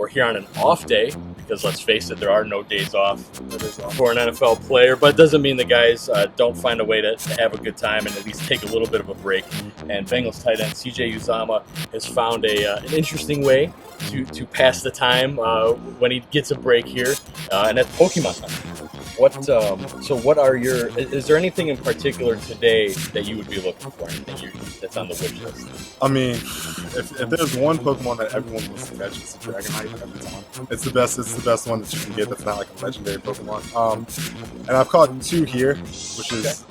here on an off day because, let's face it, there are no days off for an NFL player. But it doesn't mean the guys don't find a way to have a good time and at least take a little bit of a break. And Bengals tight end CJ Uzomah has found an interesting way to pass the time when he gets a break here, and that's Pokemon hunting. What are is there anything in particular today that you would be looking for, anything that's on the wish list? I mean, if there's one Pokemon that everyone wants to catch, it's the Dragonite every time. It's the best one that you can get that's not like a legendary Pokemon. And I've caught 2 here, which is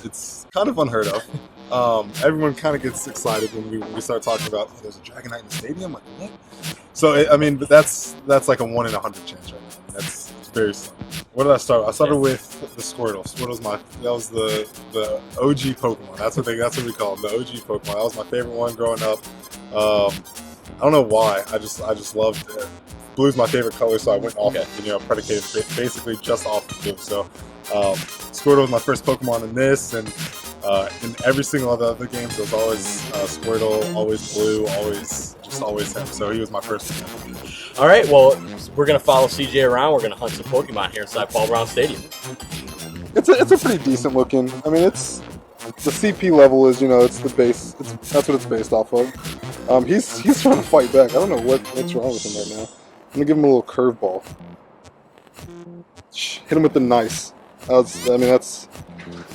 it's kind of unheard of. Everyone kind of gets excited when we start talking about, oh, there's a Dragonite in the stadium. Like, what? So but that's like a 1 in 100 chance right now. That's very slow. Where did I start? I started with the Squirtle. Squirtle's that was the OG Pokemon. That's what we call them, the OG Pokemon. That was my favorite one growing up. I don't know why. I just loved it. Blue's my favorite color, so I went off, predicated basically just off the blue. So Squirtle was my first Pokemon in this, and in every single other games, it was always Squirtle, always blue, always him. So he was my first one. All right, well, we're going to follow CJ around. We're going to hunt some Pokemon here inside Paul Brown Stadium. It's a pretty decent looking. I mean, it's the CP level is, it's the base. That's what it's based off of. He's trying to fight back. I don't know what's wrong with him right now. I'm going to give him a little curveball. Hit him with the nice. That's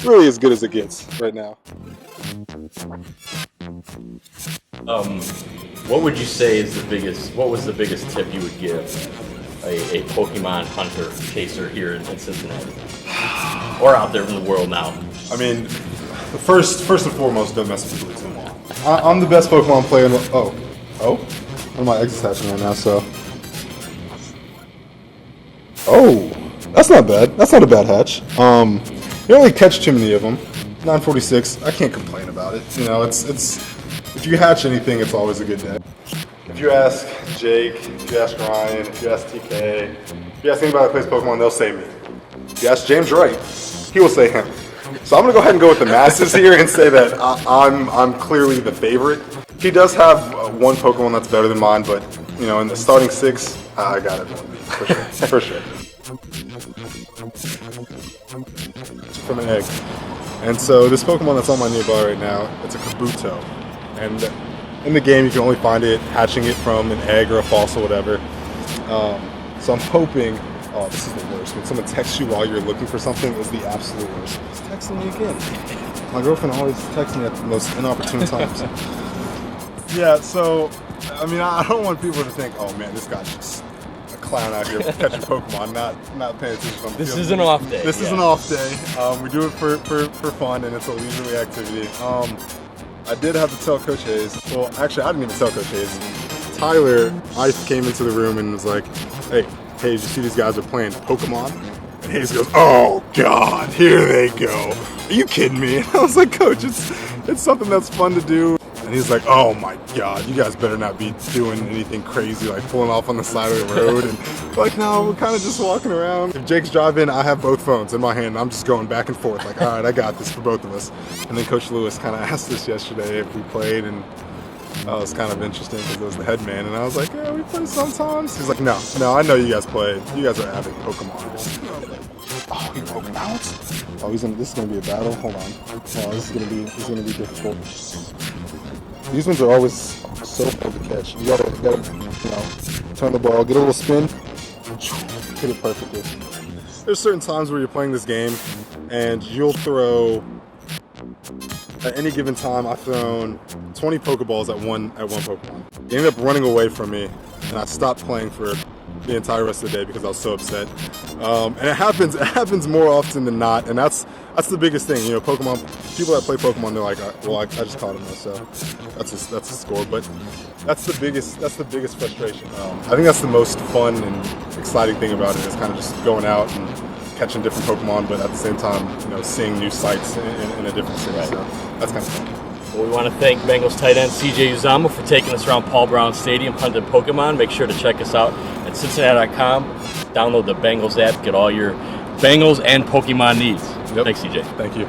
really as good as it gets right now. What would you say what was the biggest tip you would give a Pokemon hunter, chaser here in Cincinnati? Or out there in the world now? I mean, first and foremost, don't mess with Blue too long. I'm the best Pokemon player in the... Oh. One of my exits hatching right now, so... Oh! That's not bad. That's not a bad hatch. You don't really catch too many of them. 946, I can't complain about it. It's if you hatch anything, it's always a good day. If you ask Jake, if you ask Ryan, if you ask TK, if you ask anybody that plays Pokemon, they'll say me. If you ask James Wright, he will say him. So I'm gonna go ahead and go with the masses here and say that I'm clearly the favorite. He does have one Pokemon that's better than mine, but in the starting 6, I got it for sure. From an egg. And so this Pokemon that's on my nearby right now, it's a Kabuto. And in the game, you can only find it hatching it from an egg or a fossil, whatever. So I'm hoping, this is the worst. When someone texts you while you're looking for something, is the absolute worst. He's texting me again. My girlfriend always texts me at the most inopportune times. Yeah, so, I don't want people to think, oh man, this guy's just a clown out here catching Pokemon, not paying attention on the field. This is an off day. This is an off day. We do it for fun, and it's a leisurely activity. I did have to tell Coach Hayes. Well, actually, I didn't even tell Coach Hayes. Tyler, I came into the room and was like, hey, Hayes, you see these guys are playing Pokemon? And Hayes goes, oh, God, here they go. Are you kidding me? And I was like, Coach, it's something that's fun to do. And he's like, oh, my God, you guys better not be doing anything crazy, like pulling off on the side of the road. And like, no, we're kind of just walking around. If Jake's driving, I have both phones in my hand. I'm just going back and forth, like, all right, I got this for both of us. And then Coach Lewis kind of asked us yesterday if we played, and that was kind of interesting because it was the head man. And I was like, yeah, we play sometimes. He's like, no, I know you guys play. You guys are avid Pokemon. Oh, he broke balance? Oh, this is going to be a battle? Hold on. Oh, this is going to be difficult. These ones are always so hard to catch. You gotta turn the ball, get a little spin, hit it perfectly. There's certain times where you're playing this game and you'll throw, at any given time, I've thrown 20 Pokeballs at one Pokemon. They ended up running away from me, and I stopped playing for the entire rest of the day because I was so upset. And it happens more often than not, and that's the biggest thing. Pokemon, people that play Pokemon, they're like, well, I just caught him, so that's a score. But that's the biggest frustration. I think that's the most fun and exciting thing about it, is kind of just going out and catching different Pokemon, but at the same time, seeing new sights in a different city. So that's kind of fun. Well, we want to thank Bengals tight end CJ Uzomah for taking us around Paul Brown Stadium hunting Pokemon. Make sure to check us out at Cincinnati.com. Download the Bengals app. Get all your Bengals and Pokemon needs. Yep. Thanks, CJ. Thank you.